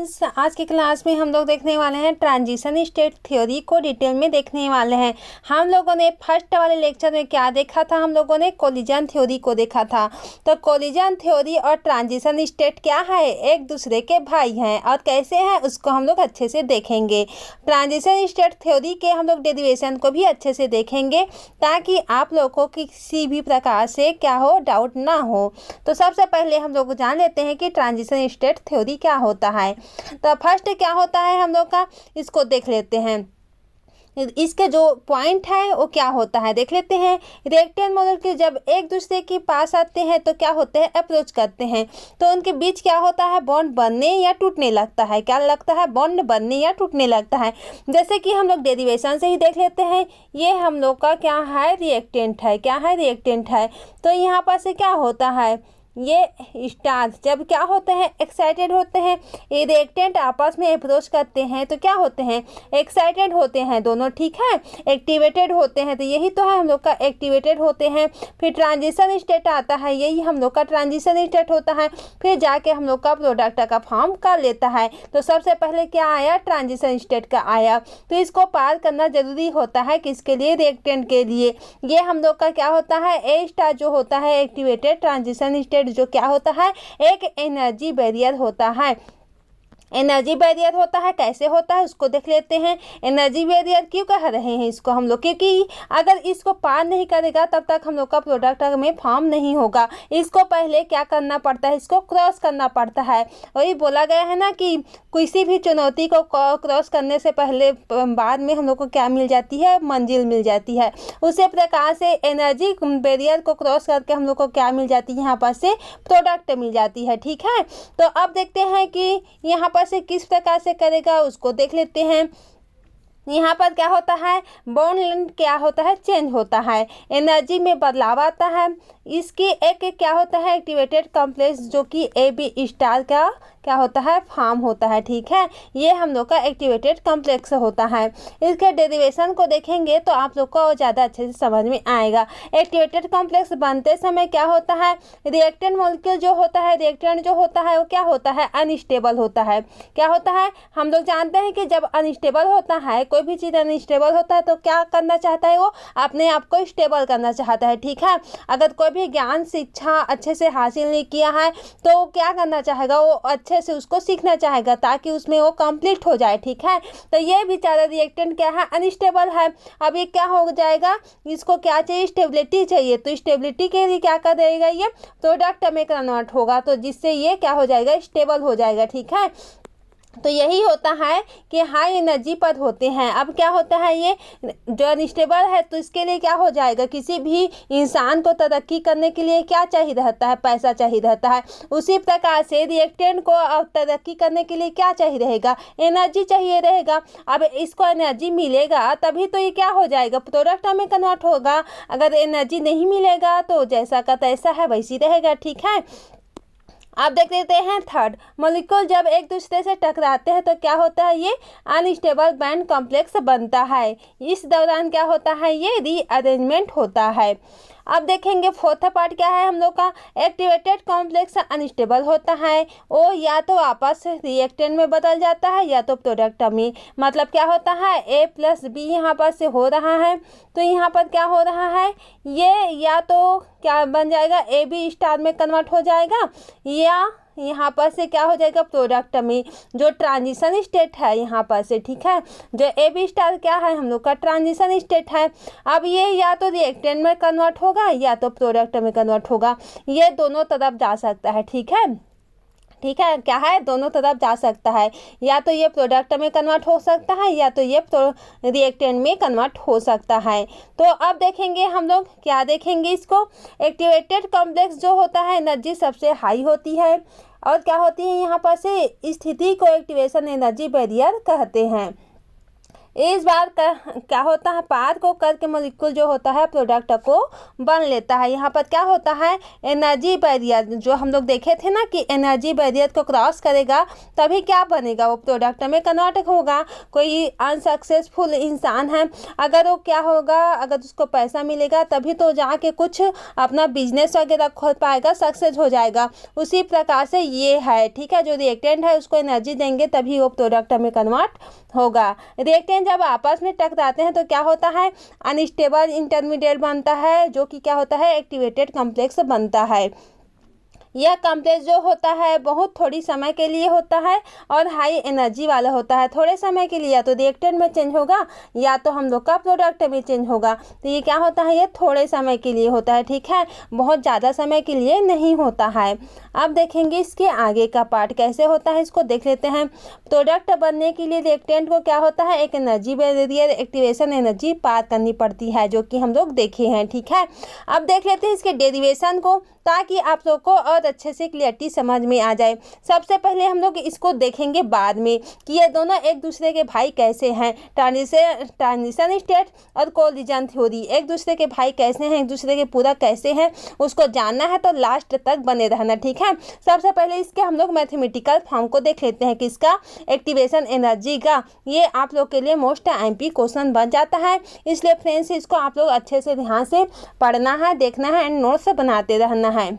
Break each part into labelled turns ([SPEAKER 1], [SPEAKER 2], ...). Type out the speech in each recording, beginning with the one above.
[SPEAKER 1] Students, आज की class में हम लोग देखने वाले हैं ट्रांजिशन स्टेट थ्योरी को डिटेल में देखने वाले हैं। हम लोगों ने फर्स्ट वाले लेक्चर में क्या देखा था, हम लोगों ने कोलिजन थ्योरी को देखा था। तो कोलिजन थ्योरी और ट्रांजिशन स्टेट क्या है, एक दूसरे के भाई हैं और कैसे हैं उसको हम लोग अच्छे से देखेंगे। ट्रांजिशन स्टेट थ्योरी के हम लोग डेरिवेशन को भी अच्छे से देखेंगे ताकि आप लोगों को किसी भी प्रकार से क्या हो, डाउट ना हो। तो सबसे पहले हम लोग जान लेते हैं कि ट्रांजिशन स्टेट थ्योरी क्या होता है। तो फर्स्ट क्या होता है हम लोग का, इसको देख लेते हैं। इसके जो पॉइंट है वो क्या होता है देख लेते हैं। रिएक्टेंट मॉलिक्यूल जब एक दूसरे के पास आते हैं तो क्या होते हैं, अप्रोच करते हैं, तो उनके बीच क्या होता है, बॉन्ड बनने या टूटने लगता है। क्या लगता है, बॉन्ड बनने या टूटने लगता है। जैसे कि हम लोग डेरिवेशन से ही देख लेते हैं। ये हम लोग का क्या है, रिएक्टेंट है। क्या है, रिएक्टेंट है। तो यहाँ पर से क्या होता है, ये स्टार जब क्या होते हैं, एक्साइटेड होते हैं, ये रिएक्टेंट आपस में अप्रोच करते हैं तो क्या होते हैं, एक्साइटेड होते हैं दोनों, ठीक है, एक्टिवेटेड होते हैं। तो यही तो है हम लोग का, एक्टिवेटेड होते हैं। फिर ट्रांजिशन स्टेट आता है, यही हम लोग का ट्रांजिशन स्टेट होता है। फिर जाके हम लोग का प्रोडक्ट का फॉर्म कर लेता है। तो सबसे पहले क्या आया, ट्रांजिशन स्टेट का आया। तो इसको पार करना जरूरी होता है, किसके लिए, रिएक्टेंट के लिए। ये हम लोग का क्या होता है, ए स्टार जो होता है एक्टिवेटेड ट्रांजिशन स्टेट जो क्या होता है, एक एनर्जी बैरियर होता है। एनर्जी बैरियर होता है, कैसे होता है उसको देख लेते हैं। एनर्जी बैरियर क्यों कह रहे हैं इसको हम लोग, क्योंकि अगर इसको पार नहीं करेगा तब तक हम लोग का प्रोडक्ट में फॉर्म नहीं होगा। इसको पहले क्या करना पड़ता है, इसको क्रॉस करना पड़ता है। वही बोला गया है ना कि किसी भी चुनौती को क्रॉस करने से पहले बाद में हम लोग को क्या मिल जाती है, मंजिल मिल जाती है। उसी प्रकार से एनर्जी बैरियर को क्रॉस करके हम लोग को क्या मिल जाती है, यहाँ पर से प्रोडक्ट मिल जाती है, ठीक है। तो अब देखते हैं कि यहाँ पर से किस प्रकार से करेगा उसको देख लेते हैं। यहाँ पर क्या होता है, बॉन्ड लेंथ क्या होता है, चेंज होता है, एनर्जी में बदलाव आता है। इसकी एक क्या होता है, एक्टिवेटेड कॉम्प्लेक्स जो कि AB स्टार का क्या होता है, फॉर्म होता है, ठीक है। ये हम लोग का एक्टिवेटेड कॉम्प्लेक्स होता है। इसके डेरिवेशन को देखेंगे तो आप लोग को ज़्यादा अच्छे से समझ में आएगा। एक्टिवेटेड कॉम्प्लेक्स बनते समय क्या होता है, रिएक्टेंट मॉलिक्यूल जो होता है, रिएक्टेंट जो होता है वो क्या होता है, अनस्टेबल होता है। क्या होता है, हम लोग जानते हैं कि जब अनस्टेबल होता है, कोई भी चीज़ अनस्टेबल होता है तो क्या करना चाहता है, वो अपने आप को स्टेबल करना चाहता है, ठीक है। अगर कोई भी ज्ञान शिक्षा अच्छे से हासिल नहीं किया है तो क्या करना चाहेगा, वो अच्छे से उसको सीखना चाहेगा ताकि उसमें वो कंप्लीट हो जाए, ठीक है। तो ये बेचारा रिएक्टेंट क्या है, अनस्टेबल है। अब ये क्या हो जाएगा, इसको क्या चाहिए, स्टेबिलिटी चाहिए। तो स्टेबिलिटी के लिए क्या करेगा, ये प्रोडक्ट में कन्वर्ट होगा, तो जिससे ये क्या हो जाएगा, स्टेबल हो जाएगा, ठीक है। तो यही होता है कि हाई एनर्जी पर होते हैं। अब क्या होता है, ये जो अनस्टेबल है तो इसके लिए क्या हो जाएगा, किसी भी इंसान को तरक्की करने के लिए क्या चाहिए रहता है, पैसा चाहिए रहता है। उसी प्रकार से रिएक्टेंट को अब तरक्की करने के लिए क्या चाहिए रहेगा, एनर्जी चाहिए रहेगा। अब इसको एनर्जी मिलेगा तभी तो ये क्या हो जाएगा, प्रोडक्ट में कन्वर्ट होगा। अगर एनर्जी नहीं मिलेगा तो जैसा का तैसा है वैसी रहेगा, ठीक है। आप देख लेते हैं थर्ड, मॉलिक्यूल जब एक दूसरे से टकराते हैं तो क्या होता है, ये अनस्टेबल बैंड कॉम्प्लेक्स बनता है। इस दौरान क्या होता है, ये रीअरेंजमेंट होता है। अब देखेंगे फोर्थ पार्ट क्या है हम लोग का, एक्टिवेटेड कॉम्प्लेक्स अनस्टेबल होता है। वो या तो आपस रिएक्टेंट में बदल जाता है या तो प्रोडक्ट में। मतलब क्या होता है, A+B यहाँ पर से हो रहा है तो यहाँ पर क्या हो रहा है, ये या तो क्या बन जाएगा, AB स्टार में कन्वर्ट हो जाएगा या यहाँ पर से क्या हो जाएगा, प्रोडक्ट में। जो ट्रांजिशन स्टेट है यहाँ पर से, ठीक है, जो AB स्टार क्या है हम लोग का, ट्रांजिशन स्टेट है। अब ये या तो रिएक्टेंट में कन्वर्ट होगा या तो प्रोडक्ट में कन्वर्ट होगा। ये दोनों तरफ जा सकता है, ठीक है, ठीक है। क्या है, दोनों तरफ जा सकता है, या तो ये प्रोडक्ट में कन्वर्ट हो सकता है या तो ये रिएक्टेंट में कन्वर्ट हो सकता है। तो अब देखेंगे हम लोग, क्या देखेंगे इसको, एक्टिवेटेड कॉम्प्लेक्स जो होता है एनर्जी सबसे हाई होती है और क्या होती है, यहाँ पर से स्थिति को एक्टिवेशन एनर्जी बैरियर कहते हैं। इस बार क्या होता है, पार को करके मॉलिक्यूल जो होता है प्रोडक्ट को बन लेता है। यहाँ पर क्या होता है, एनर्जी बैरियर जो हम लोग देखे थे ना कि एनर्जी बैरियर को क्रॉस करेगा तभी क्या बनेगा, वो प्रोडक्ट में कन्वर्ट होगा। कोई अनसक्सेसफुल इंसान है, अगर वो क्या होगा, अगर उसको पैसा मिलेगा तभी तो जाके कुछ अपना बिजनेस वगैरह खोल पाएगा, सक्सेस हो जाएगा। उसी प्रकार से ये है, ठीक है। जो रिएक्टेंट है उसको एनर्जी देंगे तभी वो प्रोडक्ट में कन्वर्ट होगा। रिएक्टेंट जब आपस में टकराते हैं तो क्या होता है, अनस्टेबल इंटरमीडिएट बनता है, जो कि क्या होता है, एक्टिवेटेड कॉम्प्लेक्स बनता है। यह कॉम्प्लेक्स जो होता है बहुत थोड़ी समय के लिए होता है और हाई एनर्जी वाला होता है। थोड़े समय के लिए या तो रिएक्टेंट में चेंज होगा या तो हम लोग का प्रोडक्ट में चेंज होगा। तो ये क्या होता है, ये थोड़े समय के लिए होता है, ठीक है, बहुत ज़्यादा समय के लिए नहीं होता है। अब देखेंगे इसके आगे का पार्ट कैसे होता है, इसको देख लेते हैं। प्रोडक्ट बनने के लिए रिएक्टेंट को क्या होता है, एक एनर्जी बैरियर एक्टिवेशन एनर्जी पार करनी पड़ती है, जो कि हम लोग देखे हैं, ठीक है। अब देख लेते हैं इसके डेरिवेशन को, ताकि आप लोग को और अच्छे से क्लियरिटी समझ में आ जाए। सबसे पहले हम लोग इसको देखेंगे बाद में कि ये दोनों एक दूसरे के भाई कैसे हैं। ट्रांजिशन स्टेट और कोलिजन थ्योरी एक दूसरे के भाई कैसे हैं, एक दूसरे के पूरक कैसे हैं, उसको जानना है तो लास्ट तक बने रहना, ठीक है। सबसे पहले इसके हम लोग मैथमेटिकल फॉर्म को देख लेते हैं कि इसका एक्टिवेशन एनर्जी का, ये आप लोग के लिए मोस्ट एमपी क्वेश्चन बन जाता है। इसलिए फ्रेंड्स इसको आप लोग अच्छे से ध्यान से पढ़ना है, देखना है एंड नोट्स बनाते रहना है।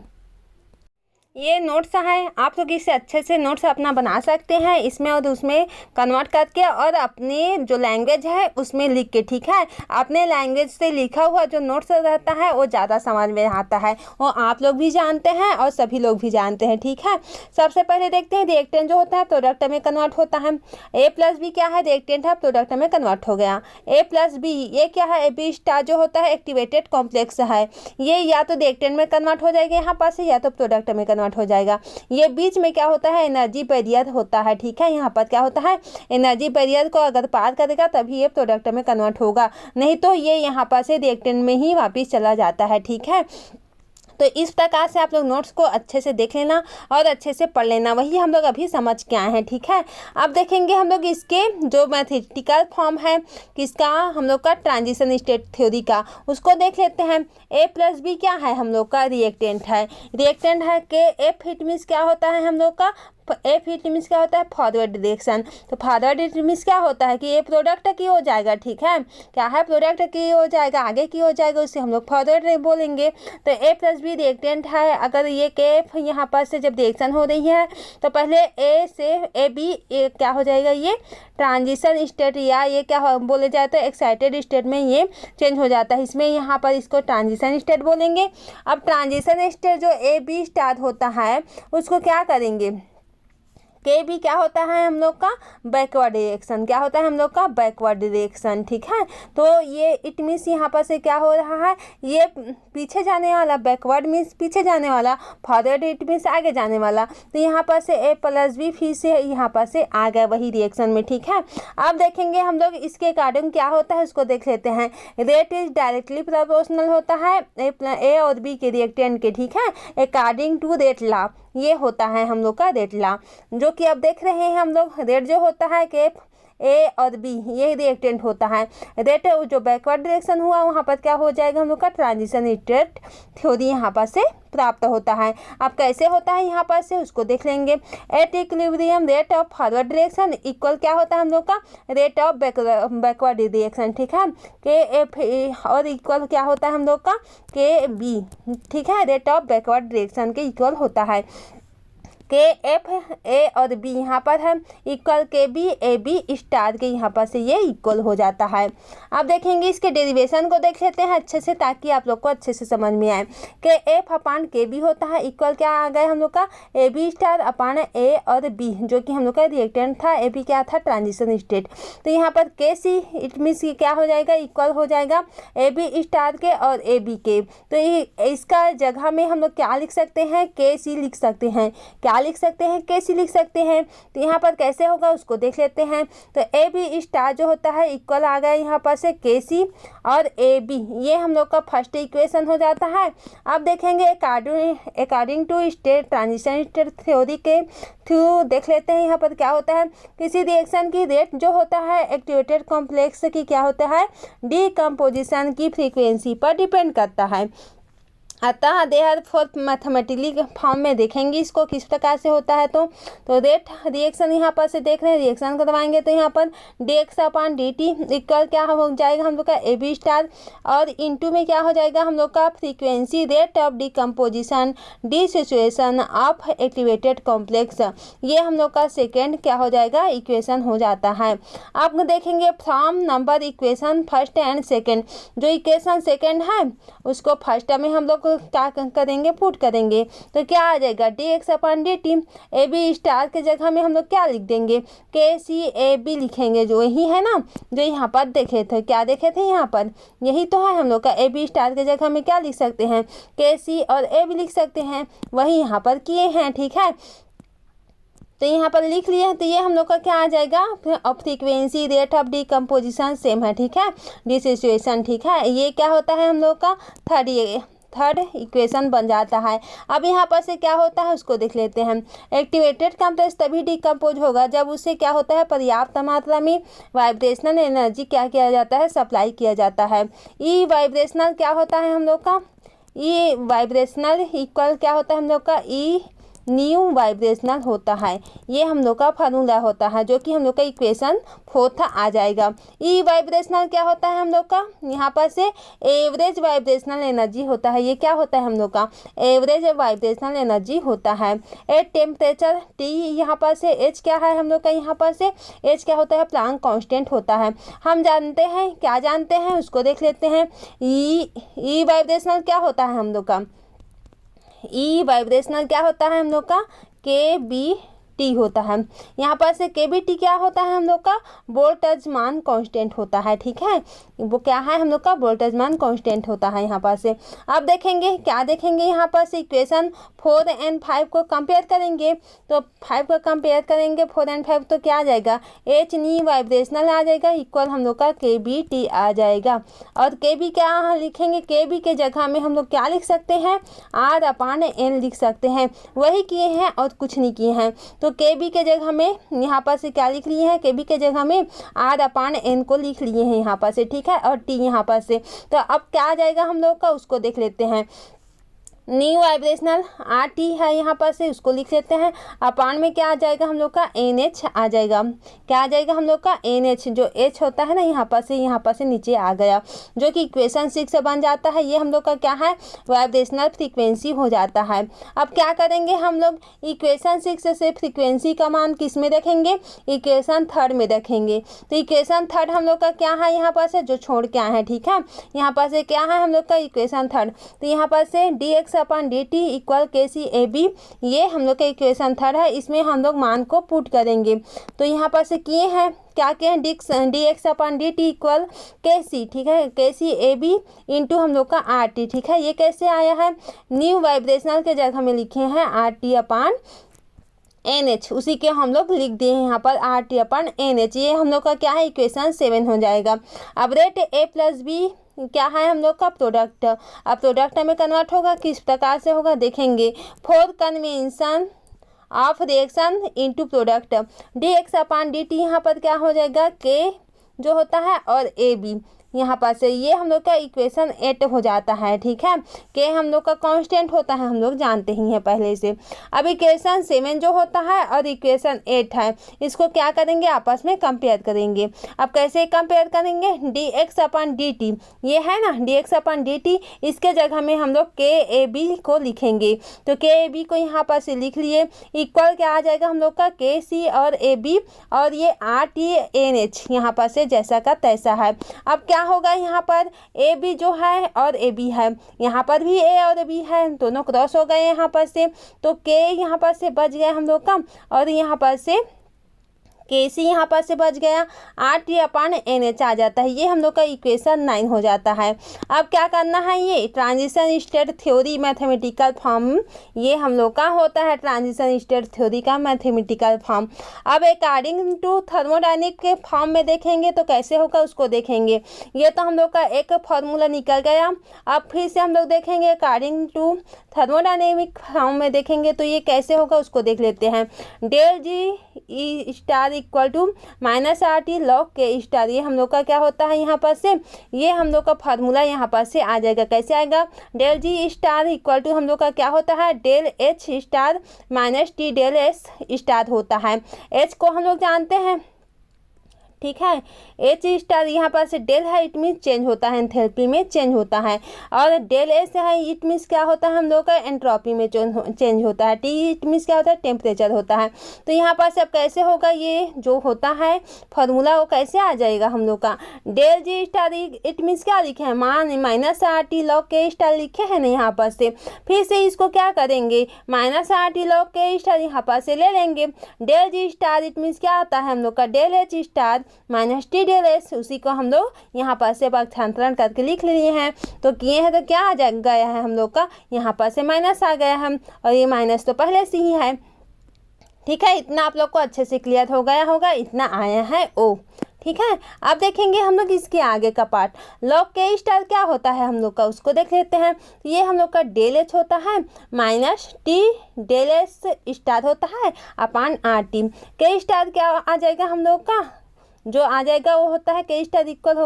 [SPEAKER 1] ये नोट्स है, आप लोग इससे अच्छे से नोट्स अपना बना सकते हैं, इसमें और उसमें कन्वर्ट करके और अपनी जो लैंग्वेज है उसमें लिख के, ठीक है। अपने लैंग्वेज से लिखा हुआ जो नोट्स रहता है वो ज़्यादा समझ में आता है, वो आप लोग भी जानते हैं और सभी लोग भी जानते हैं, ठीक है। सबसे पहले देखते हैं रिएक्टेंट जो होता है प्रोडक्ट में कन्वर्ट होता है। ए प्लस बी क्या है, रिएक्टेंट है, प्रोडक्ट में कन्वर्ट हो गया। ए प्लस बी ये क्या है, ए बी स्टार जो होता है एक्टिवेटेड कॉम्प्लेक्स है, ये या तो रिएक्टेंट में कन्वर्ट हो जाएगा यहाँ पास से, या तो प्रोडक्ट में कन्वर्ट हो जाएगा। ये बीच में क्या होता है, एनर्जी बैरियर होता है, ठीक है। यहाँ पर क्या होता है, एनर्जी बैरियर को अगर पार करेगा तभी ये प्रोडक्ट में कन्वर्ट होगा, नहीं तो ये यहाँ पर से रिएक्टेंट में ही वापस चला जाता है, ठीक है। तो इस प्रकार से आप लोग नोट्स को अच्छे से देख लेना और अच्छे से पढ़ लेना, वही हम लोग अभी समझ के आए हैं, ठीक है। अब देखेंगे हम लोग इसके जो मैथमेटिकल फॉर्म है किसका, हम लोग का ट्रांजिशन स्टेट थ्योरी का, उसको देख लेते हैं। ए प्लस बी क्या है, हम लोग का रिएक्टेंट है। रिएक्टेंट है के एफ इट मीन्स क्या होता है, हम लोग का एफ इट मीन्स क्या होता है, फॉरवर्ड डायरेक्शन। तो फॉरवर्ड इट मीन्स क्या होता है कि ये प्रोडक्ट की हो जाएगा, ठीक है। क्या है, प्रोडक्ट की हो जाएगा, आगे की हो जाएगा, उससे हम लोग फॉरवर्ड बोलेंगे। तो ए प्लस बी रिएक्टेंट है, अगर ये के एफ यहाँ पर से जब रिएक्शन हो रही है तो पहले ए से ए बी क्या हो जाएगा, ये ट्रांजिशन स्टेट, या ये क्या बोले जाए तो एक्साइटेड स्टेट में ये चेंज हो जाता है, इसमें यहाँ पर इसको ट्रांजिशन स्टेट बोलेंगे। अब ट्रांजिशन स्टेट जो ए बी स्टार होता है उसको क्या करेंगे, के भी क्या होता है हम लोग का बैकवर्ड डायरेक्शन, क्या होता है हम लोग का बैकवर्ड डायरेक्शन, ठीक है। तो ये इट मीन्स यहाँ पर से क्या हो रहा है, ये पीछे जाने वाला, बैकवर्ड मीन्स पीछे जाने वाला, फॉरवर्ड इट मीन्स आगे जाने वाला। तो यहाँ पर से ए प्लस बी फिर से यहाँ पर से आ गया वही रिएक्शन में, ठीक है। अब देखेंगे हम लोग इसके अकॉर्डिंग क्या होता है उसको देख लेते हैं। रेट इज डायरेक्टली प्रोपोर्शनल होता है ए और बी के रिएक्टेंट के, ठीक है, अकॉर्डिंग टू रेट लॉ, ये होता है हम लोग का रेट लॉ, जो कि अब देख रहे हैं हम लोग। रेट जो होता है कि ए और बी ये रिएक्टेंट होता है, रेट जो बैकवर्ड डायरेक्शन हुआ वहाँ पर क्या हो जाएगा, हम लोग का ट्रांजिशन स्टेट थ्योरी यहाँ पर से प्राप्त होता है। अब कैसे होता है यहाँ पर से उसको देख लेंगे। At equilibrium rate of forward direction equal क्या होता है हम लोग का, रेट ऑफ बैकवर्ड डायरेक्शन, ठीक है, के एफ, और इक्वल क्या होता है हम लोग का के बी, ठीक है, रेट ऑफ बैकवर्ड डायरेक्शन के इक्वल होता है। के एफ ए और बी यहाँ पर है इक्वल के बी ए बी स्टार के, यहाँ पर से ये इक्वल हो जाता है। अब देखेंगे इसके डेरिवेशन को देख लेते हैं अच्छे से, ताकि आप लोग को अच्छे से समझ में आए। के एफ अपान के बी होता है इक्वल क्या आ गया हम लोग का, ए बी स्टार अपान ए और बी, जो कि हम लोग का रिएक्टेंट था, ए बी क्या था, ट्रांजिशन स्टेट। तो यहाँ पर के सी इट मीन्स क्या हो जाएगा, इक्वल हो जाएगा ए बी स्टार के और ए बी के। तो इसका जगह में हम लोग क्या लिख सकते हैं, के सी लिख सकते हैं। क्या लिख सकते हैं, कैसी लिख सकते हैं। तो यहाँ पर कैसे होगा उसको देख लेते हैं। तो ए बी स्टार जो होता है इक्वल आ गया यहाँ पर से के सी और ए बी, ये हम लोग का फर्स्ट इक्वेशन हो जाता है। अब देखेंगे according to state transition state theory के थ्रू देख लेते हैं यहाँ पर क्या होता है। किसी रिएक्शन की रेट जो होता है एक्टिवेटेड कॉम्प्लेक्स की क्या होता है, डीकम्पोजिशन की फ्रीक्वेंसी पर डिपेंड करता है। अतः देयर फॉर मैथमेटिकली फॉर्म में देखेंगे इसको किस प्रकार से होता है। तो रेट रिएक्शन यहाँ पर से देख रहे हैं, रिएक्शन करवाएंगे तो यहाँ पर dx/dt इक्वल क्या हो जाएगा हम लोग का ए बी स्टार और इनटू में क्या हो जाएगा हम लोग का frequency rate of decomposition dissociation of activated complex, ये हम लोग का सेकेंड क्या हो जाएगा इक्वेशन हो जाता है। अब देखेंगे from number equation first and second, जो इक्वेशन सेकेंड है उसको फर्स्ट में हम लोग क्या करेंगे पुट करेंगे। तो क्या आ जाएगा dx/dt, ए बी स्टार के जगह में हम लोग क्या लिख देंगे के सी ए बी लिखेंगे, जो यही है ना जो यहाँ पर देखे थे। क्या देखे थे यहाँ पर, यही तो है हम लोग का। ए बी स्टार के जगह में क्या लिख सकते हैं के सी और ए बी लिख सकते हैं, वही यहाँ पर किए हैं। ठीक है, तो यहाँ पर लिख लिए हैं। तो ये हम लोग का क्या आ जाएगा frequency rate of decomposition same है। ठीक है, डिसोसिएशन। ठीक है, ये क्या होता है हम लोग का थर्ड इक्वेशन बन जाता है। अब यहाँ पर से क्या होता है उसको देख लेते हैं। एक्टिवेटेड कॉम्प्लेक्स तभी डिकम्पोज होगा जब उससे क्या होता है पर्याप्त मात्रा में वाइब्रेशनल एनर्जी क्या किया जाता है सप्लाई किया जाता है। ई वाइब्रेशनल क्या होता है हम लोग का, ई वाइब्रेशनल इक्वल क्या होता है हम लोग का ई न्यू वाइब्रेशनल होता है। ये हम लोग का फार्मूला होता है जो कि हम लोग का इक्वेशन फोर्थ आ जाएगा। ई वाइब्रेशनल क्या होता है हम लोग का, यहाँ पर से एवरेज वाइब्रेशनल एनर्जी होता है। ये क्या होता है हम लोग का एवरेज वाइब्रेशनल एनर्जी होता है। एट टेम्परेचर टी, यहाँ पर से एच क्या है हम लोग का, यहाँ पर से एच क्या होता है प्लांक कांस्टेंट होता है। हम जानते हैं, क्या जानते हैं उसको देख लेते हैं। ई वाइब्रेशनल क्या होता है हम लोग का, ई वाइब्रेशनल क्या होता है हम लोग का के बी टी होता है। यहाँ पर से के बी टी क्या होता है हम लोग का बोल्टजमान कांस्टेंट होता है। ठीक है, वो क्या है हम लोग का बोल्टजमान कांस्टेंट होता है यहाँ पर से। अब देखेंगे क्या देखेंगे यहाँ पर से इक्वेशन 4 और 5 को कंपेयर करेंगे। तो 5 को कंपेयर करेंगे 4 और 5 तो क्या आ जाएगा एच नी वाइब्रेशनल आ जाएगा इक्वल हम लोग का के बी टी आ जाएगा। और के बी क्या लिखेंगे, के बी के जगह में हम लोग क्या लिख सकते हैं R/N लिख सकते हैं। वही किए हैं और कुछ नहीं किए हैं। तो के बी के जगह में यहाँ पर से क्या लिख लिए हैं, के बी के जगह में R/N को लिख लिए हैं यहाँ पर से। ठीक है, और टी यहाँ पर से। तो अब क्या आ जाएगा हम लोग का उसको देख लेते हैं। न्यू वाइब्रेशनल आर टी है यहाँ पर से, उसको लिख लेते हैं। अपान में क्या आ जाएगा हम लोग का एन एच आ जाएगा। क्या आ जाएगा हम लोग का एन एच, जो एच होता है ना यहाँ पर से नीचे आ गया, जो कि इक्वेशन 6 बन जाता है। ये हम लोग का क्या है वाइब्रेशनल फ्रीक्वेंसी हो जाता है। अब क्या करेंगे हम लोग इक्वेशन 6 से फ्रीक्वेंसी का मान किस में रखेंगे, इक्वेशन 3 में रखेंगे। तो इक्वेशन 3 हम लोग का क्या है यहाँ पर से जो छोड़ के आए हैं। ठीक है, यहाँ पर से क्या है हम लोग का इक्वेशन 3। तो यहाँ पर से dx/dt इक्वल के सी ए बी, ये हम लोग का इक्वेशन 3 है। इसमें हम लोग मान को पुट करेंगे। तो यहाँ पर से किए हैं क्या किए हैं dx/dt इक्वल के सी। ठीक है, के सी ए बी इंटू हम लोग का आर टी। ठीक है, ये कैसे आया है न्यू वाइब्रेशनल के जगह में लिखे हैं RT/NH, उसी के हम लोग लिख दिए हैं यहाँ पर RT/NH। ये हम लोग का क्या है इक्वेशन 7 हो जाएगा। अब रेट A + B क्या है हम लोग का प्रोडक्ट। अब प्रोडक्ट में कन्वर्ट होगा किस प्रकार से होगा देखेंगे। 4 convention of reaction into product dx/dt यहाँ पर क्या हो जाएगा के जो होता है और ए बी यहाँ पर से, ये हम लोग का इक्वेशन 8 हो जाता है। ठीक है, के हम लोग का कांस्टेंट होता है, हम लोग जानते ही हैं पहले से। अब इक्वेशन 7 जो होता है और इक्वेशन 8 है, इसको क्या करेंगे आपस में कंपेयर करेंगे। अब कैसे कंपेयर करेंगे dx/dt, ये है ना dx/dt, इसके जगह में हम लोग के ए बी को लिखेंगे। तो के ए बी को यहाँ पर से लिख लिए इक्वल क्या आ जाएगा हम लोग का के सी और ए बी, और ये RT/NH यहाँ पर से जैसा का तैसा है। अब क्या होगा यहाँ पर ए बी जो है और ए बी है, यहाँ पर भी ए और बी है, दोनों क्रॉस हो गए यहाँ पर से। तो के यहाँ पर से बच गया हम लोग का, और यहाँ पर से KC यहाँ पर से बच गया, RT/NH आ जाता है। ये हम लोग का इक्वेशन 9 हो जाता है। अब क्या करना है, ये transition state theory mathematical form, ये हम लोग का होता है ट्रांजिशन स्टेट थ्योरी का मैथमेटिकल फॉर्म। अब अकॉर्डिंग टू थर्मोडायनेमिक के फॉर्म में देखेंगे तो कैसे होगा उसको देखेंगे। ये तो हम लोग का एक फॉर्मूला निकल गया। अब फिर से हम लोग देखेंगे अकॉर्डिंग टू थर्मोडायनेमिक फॉर्म में देखेंगे तो ये कैसे होगा उसको देख लेते हैं। Del G E star equal to -RT log K star, ये हम लोग का क्या होता है यहाँ पर से, ये हम लोग का फार्मूला यहाँ पर से आ जाएगा। कैसे आएगा, del G star equal to हम लोग का क्या होता है, del H star -T del S star होता है। H को हम लोग जानते हैं, ठीक है। H स्टार यहाँ पर से डेल है, इट मीन्स चेंज होता है, एंथैल्पी में चेंज होता है। और डेल S है, इट मीन्स क्या होता है हम लोग का, एंट्रोपी में चेंज होता है। T इट मीन्स क्या होता है, टेम्परेचर होता है। तो यहाँ पर से अब कैसे होगा, ये जो होता है फॉर्मूला वो कैसे आ जाएगा हम लोग का, del G star it means क्या लिखे हैं, -RT log K स्टार लिखे हैं ना यहाँ पर से। फिर से इसको क्या करेंगे, -RT log K स्टार यहाँ पर से ले लेंगे। Del G star it means क्या आता है हम लोग का, del H star -T del S, उसी को हम लोग यहाँ पर से भागांतरण करके लिख लिए हैं। तो किए हैं तो क्या आ गया है हम लोग का, यहाँ पर से माइनस आ गया है, और ये माइनस तो पहले से ही है। ठीक है, इतना आप लोग को अच्छे से क्लियर हो गया होगा, इतना आया है O। ठीक है, अब देखेंगे हम लोग इसके आगे का पार्ट। log K स्टार क्या होता है हम लोग का, उसको देख लेते हैं। ये हम लोग का डेल H होता है, -T डेल S स्टार होता है अपान RT। K स्टार क्या आ जाएगा हम लोग का, जो आ जाएगा वो होता है K स्टार इक्वल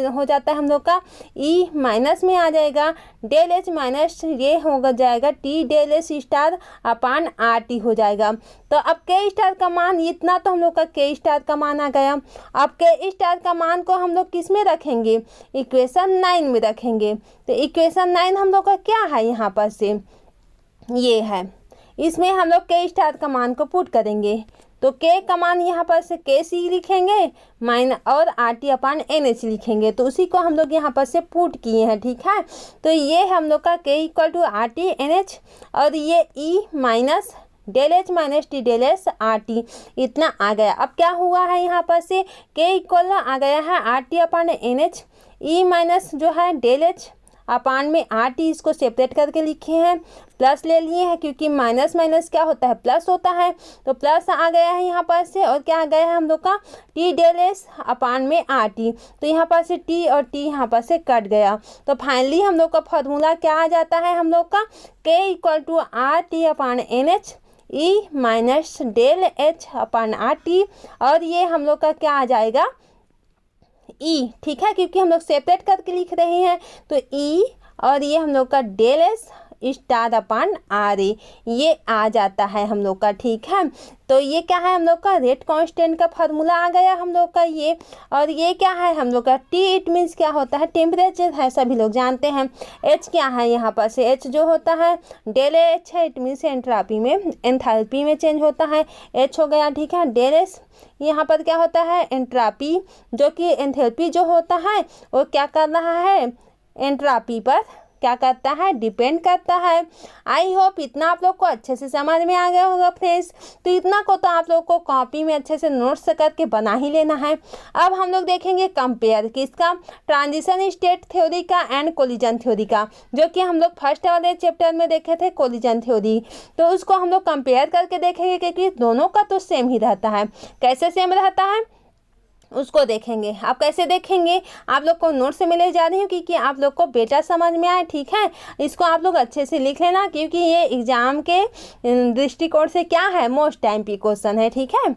[SPEAKER 1] हो जाता है हम लोग का E माइनस में आ जाएगा, डेल H माइनस ये होगा जाएगा T डेल S स्टार अपान RT हो जाएगा। तो अब K स्टार का मान, इतना तो हम लोग का K स्टार का मान आ गया। अब K स्टार का मान को हम लोग किस में रखेंगे, इक्वेशन 9 में रखेंगे। तो इक्वेशन 9 हम लोग का क्या है यहाँ पर से, ये है, इसमें हम लोग K स्टार का मान को पुट करेंगे। तो K का मान यहाँ पर से KC लिखेंगे और RT/NH लिखेंगे। तो उसी को हम लोग यहाँ पर से पुट किए हैं, ठीक है। तो ये हम लोग का K इक्वल टू RT/NH, और ये E minus del H -T del S RT, इतना आ गया। अब क्या हुआ है यहाँ पर से, K इक्वल आ गया है RT/NH, E माइनस जो है डेल H अपान में RT, इसको सेपरेट करके लिखे हैं, प्लस ले लिए हैं क्योंकि माइनस माइनस क्या होता है, प्लस होता है। तो प्लस आ गया है यहाँ पर से, और क्या आ गया है हम लोग का, T डेल S अपान में RT। तो यहाँ पर से T और T यहाँ पर से कट गया। तो फाइनली हम लोग का फॉर्मूला क्या आ जाता है हम लोग का, K equal to RT/NH E minus del H upon RT, और ये हम लोग का क्या आ जाएगा, E। ठीक है, क्योंकि हम लोग सेपरेट करके लिख रहे हैं, तो E और ये हम लोग का डेल S स्टार अपान RA, ये आ जाता है हम लोग का। ठीक है, तो ये क्या है हम लोग का, रेट कांस्टेंट का फार्मूला आ गया हम लोग का ये। और ये क्या है हम लोग का, T इट मीन्स क्या होता है, टेम्परेचर है, सभी लोग जानते हैं। H क्या है यहाँ पर से, H जो होता है डेल H है, इट मीन्स एंट्रोपी में, एंथैल्पी में चेंज होता है, H हो गया। ठीक है, डेल S यहाँ पर क्या होता है, एंट्रोपी, जो कि एंथैल्पी जो होता है वो क्या कर रहा है, एंट्रोपी पर क्या करता है, डिपेंड करता है। आई होप इतना आप लोग को अच्छे से समझ में आ गया होगा फ्रेंड्स। तो इतना को तो आप लोग को कॉपी में अच्छे से नोट्स करके बना ही लेना है। अब हम लोग देखेंगे कंपेयर किसका, ट्रांजिशन स्टेट थ्योरी का एंड कोलिजन थ्योरी का, जो कि हम लोग फर्स्ट वाले चैप्टर में देखे थे कोलिजन थ्योरी। तो उसको हम लोग कंपेयर करके देखेंगे, क्योंकि दोनों का तो सेम ही रहता है। कैसे सेम रहता है उसको देखेंगे। आप कैसे देखेंगे, आप लोग को नोट से मिले जा रही हूँ, क्योंकि आप लोग को बेटा समझ में आए। ठीक है, इसको आप लोग अच्छे से लिख लेना, क्योंकि ये एग्जाम के दृष्टिकोण से क्या है, मोस्ट टाइम पी क्वेश्चन है। ठीक है,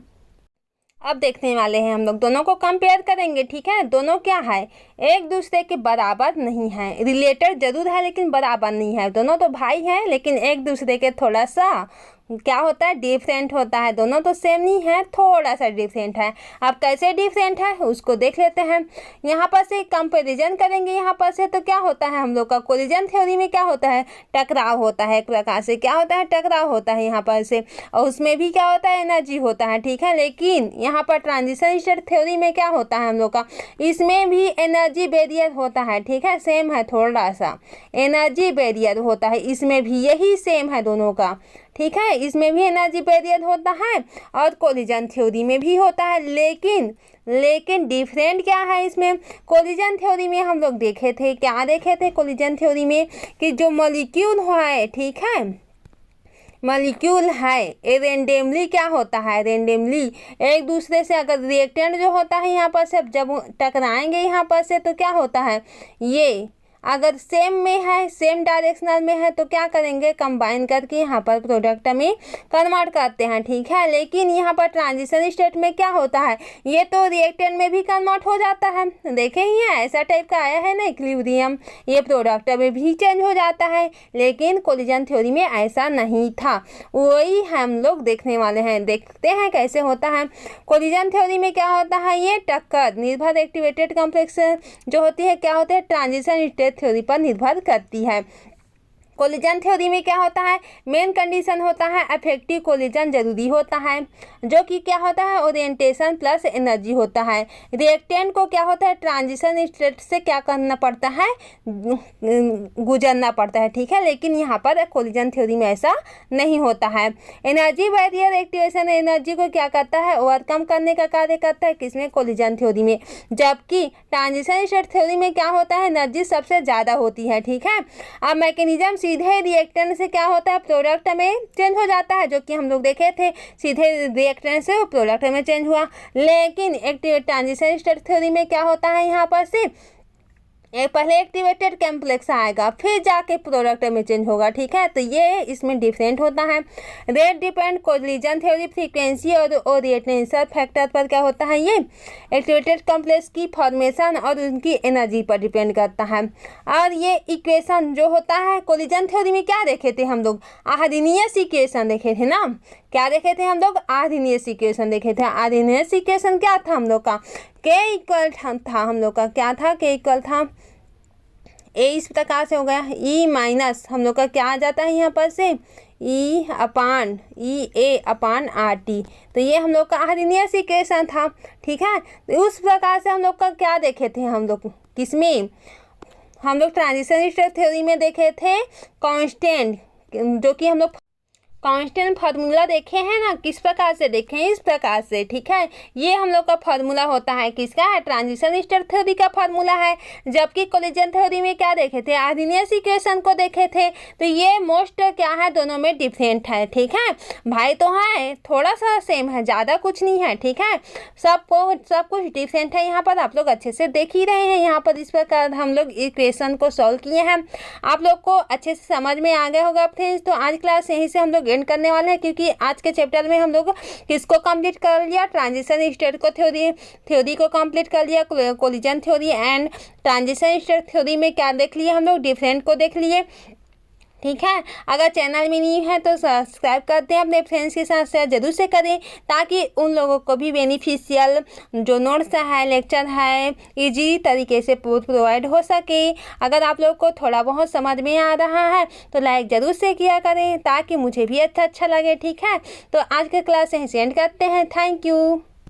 [SPEAKER 1] अब देखने वाले हैं हम लोग, दोनों को कंपेयर करेंगे। ठीक है, दोनों क्या है, एक दूसरे के बराबर नहीं है, रिलेटेड जरूर है लेकिन बराबर नहीं है। दोनों तो भाई हैं लेकिन एक दूसरे के थोड़ा सा क्या होता है, डिफरेंट होता है। दोनों तो सेम नहीं है, थोड़ा सा डिफरेंट है। अब कैसे डिफरेंट है उसको देख लेते हैं। यहाँ पर से कंपैरिजन करेंगे, यहाँ पर से तो क्या होता है हम लोग का, कोलिजन थ्योरी में क्या होता है, टकराव होता है, एक प्रकार से क्या होता है, टकराव होता है यहाँ पर से, और उसमें भी क्या होता है, एनर्जी होता है। ठीक है, लेकिन यहाँ पर ट्रांजिशन स्टेट थ्योरी में क्या होता है हम लोग का, इसमें भी एनर्जी बैरियर होता है। ठीक है, सेम है, थोड़ा सा एनर्जी बैरियर होता है, इसमें भी यही सेम है दोनों का। ठीक है। इसमें भी एनर्जी बैरियर होता है और कोलिजन थ्योरी में भी होता है, लेकिन डिफरेंट क्या है इसमें। कोलिजन थ्योरी में हम लोग देखे थे, क्या देखे थे कोलिजन थ्योरी में, कि जो मॉलिक्यूल है, ठीक है, मॉलिक्यूल है, ये रेंडमली क्या होता है, रेंडमली एक दूसरे से, अगर रिएक्टेंट जो होता है यहाँ पर से जब टकराएंगे यहाँ पर से तो क्या होता है, ये अगर सेम में है, सेम डायरेक्शनल में है तो क्या करेंगे, कंबाइन करके यहाँ पर प्रोडक्ट में कन्वर्ट करते हैं, ठीक है। लेकिन यहाँ पर ट्रांजिशन स्टेट में क्या होता है, ये तो रिएक्टेंट में भी कन्वर्ट हो जाता है, देखे ही है, ऐसा टाइप का आया है ना इक्विलिब्रियम, ये प्रोडक्ट में भी चेंज हो जाता है। लेकिन कोलिजन थ्योरी में ऐसा नहीं था, वही हम लोग देखने वाले हैं, देखते हैं कैसे होता है। कोलिजन थ्योरी में क्या होता है, ये टक्कर निर्भर एक्टिवेटेड कॉम्प्लेक्स जो होती है क्या होते हैं, ट्रांजिशन स्टेट थ्योरी पर निर्भर करती है। कोलिजन थ्योरी में क्या होता है, मेन कंडीशन होता है अफेक्टिव कोलिजन जरूरी होता है, जो कि क्या होता है, ओरिएंटेशन प्लस एनर्जी होता है। रिएक्टेंट को क्या होता है, ट्रांजिशन स्टेट से क्या करना पड़ता है, गुजरना पड़ता है, ठीक है। लेकिन यहाँ पर कोलिजन थ्योरी में ऐसा नहीं होता है। एनर्जी बैरियर एक्टिवेशन एनर्जी को क्या करता है, ओवरकम करने का कार्य करता है, किसमें, कोलिजन थ्योरी में। जबकि ट्रांजिशन स्टेट थ्योरी में क्या होता है, एनर्जी सबसे ज़्यादा होती है, ठीक है। अब मैकेनिज्म सीधे रिएक्टेंट से क्या होता है, प्रोडक्ट में चेंज हो जाता है, जो कि हम लोग देखे थे, सीधे रिएक्टेंट से प्रोडक्ट में चेंज हुआ। लेकिन एक्टिव ट्रांजिशन स्टेट थ्योरी में क्या होता है, यहाँ पर से पहले एक्टिवेटेड कॉम्प्लेक्स आएगा, फिर जाके प्रोडक्ट में चेंज होगा, ठीक है। तो ये इसमें डिफरेंट होता है। Rate depend collision theory frequency और ओरिएंटेशन फैक्टर पर क्या होता है, ये एक्टिवेटेड कॉम्प्लेक्स की फॉर्मेशन और उनकी एनर्जी पर डिपेंड करता है। और ये इक्वेशन जो होता है, कोलिजन थ्योरी में क्या देखे थे हम लोग, आर्रहीनियस इक्वेशन देखे थे ना, क्या देखे थे हम लोग, आर्रहीनियस इक्वेशन देखे थे। आर्रहीनियस इक्वेशन क्या था हम लोग का, के इक्वल था हम लोग का, क्या था, के इक्वल था ए इस प्रकार से हो गया, ई माइनस हम लोग का क्या आ जाता है यहाँ पर से, ई ए अपान आर टी। तो ये हम लोग का आर्रहीनियस इक्वेशन था, ठीक है। तो उस प्रकार से हम लोग का क्या देखे थे हम लोग, किसमें, हम लोग ट्रांजिशन स्टेट थ्योरी में देखे थे कांस्टेंट, जो कि हम लोग कांस्टेंट फार्मूला देखे हैं ना, किस प्रकार से देखे हैं, इस प्रकार से, ठीक है। ये हम लोग का फार्मूला होता है, किसका है, ट्रांजिशन स्टेट थ्योरी का फार्मूला है। जबकि कोलिजन थ्योरी में क्या देखे थे, आर्रहीनियस इक्वेशन को देखे थे। तो ये मोस्ट क्या है, दोनों में डिफरेंट है, ठीक है। भाई तो है, थोड़ा सा सेम है, ज़्यादा कुछ नहीं है, ठीक है। सब कुछ डिफरेंट है। यहाँ पर आप लोग अच्छे से देख ही रहे हैं, यहाँ पर इस प्रकार हम लोग इक्वेशन को सॉल्व किए हैं, आप लोग को अच्छे से समझ में आ गया होगा फ्रेंड्स। तो आज क्लास यहीं से हम लोग एंड करने वाले हैं, क्योंकि आज के चैप्टर में हम लोग किसको कंप्लीट कर लिया, ट्रांजिशन स्टेट को थ्योरी को कंप्लीट कर लिया, collision theory and transition state theory में क्या देख लिए हम लोग, डिफरेंट को देख लिए, ठीक है। अगर चैनल में नहीं है तो सब्सक्राइब करते हैं, अपने फ्रेंड्स के साथ शेयर जरूर से करें, ताकि उन लोगों को भी बेनिफिशियल जो नोट्स है, लेक्चर है, इजी तरीके से प्रोवाइड हो सके। अगर आप लोग को थोड़ा बहुत समझ में आ रहा है तो लाइक ज़रूर से किया करें, ताकि मुझे भी अच्छा लगे, ठीक है। तो आज के क्लास यहीं से एंड करते हैं, थैंक यू।